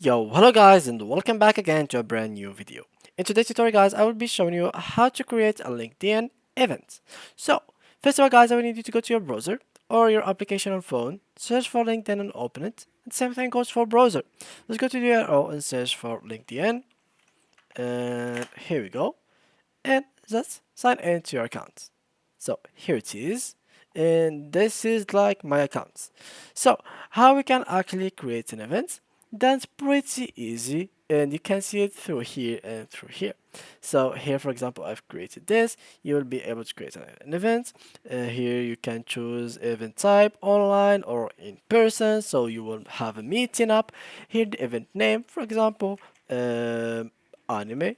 Yo, hello guys and welcome back again to a brand new video. In today's tutorial guys, I will be showing you how to create a LinkedIn event. So, first of all guys, I will need you to go to your browser or your application on phone, search for LinkedIn and open it. And same thing goes for browser. Let's go to the URL and search for LinkedIn. And here we go. And just sign into your account. So here it is. And this is like my account. So how we can actually create an event? That's pretty easy and you can see it through here and through here. So here for example I've created this. You will be able to create an event. Here you can choose event type online or in person, so you will have a meeting up. Here the event name, for example, anime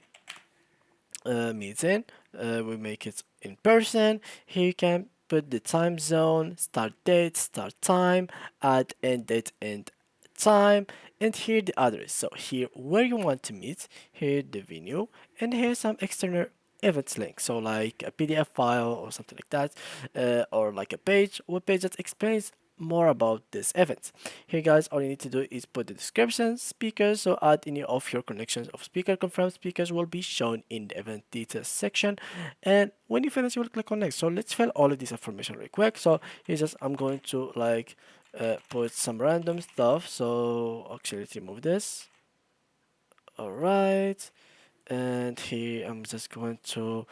meeting. We make it in person. Here you can put the time zone, start date, start time, add end date and time, and here the address. So here where you want to meet, here the venue, and here some external events link, so like a PDF file or something like that, or like a web page that explains more about this event. Here guys, all you need to do is put the description, speakers, so add any of your connections of speaker. Confirmed speakers will be shown in the event details section, and when you finish you will click on next. So let's fill all of this information real quick. So here just I'm going to like put some random stuff. So actually let's remove this. All right, and here I'm just going to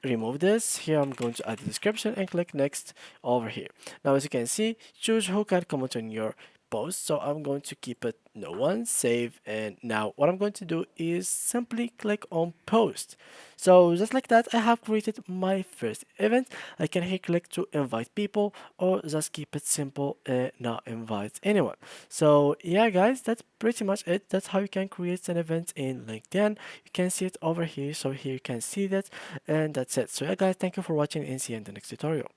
remove this. Here I'm going to add the description and click next over here. Now as you can see, choose who can comment on your post. So I'm going to keep it no one, save, and now what I'm going to do is simply click on post. So just like that, I have created my first event. I can here click to invite people or just keep it simple and not invite anyone. So yeah guys, that's pretty much it. That's how you can create an event in LinkedIn. You can see it over here. So here you can see that, and that's it. So yeah guys, thank you for watching and see you in the next tutorial.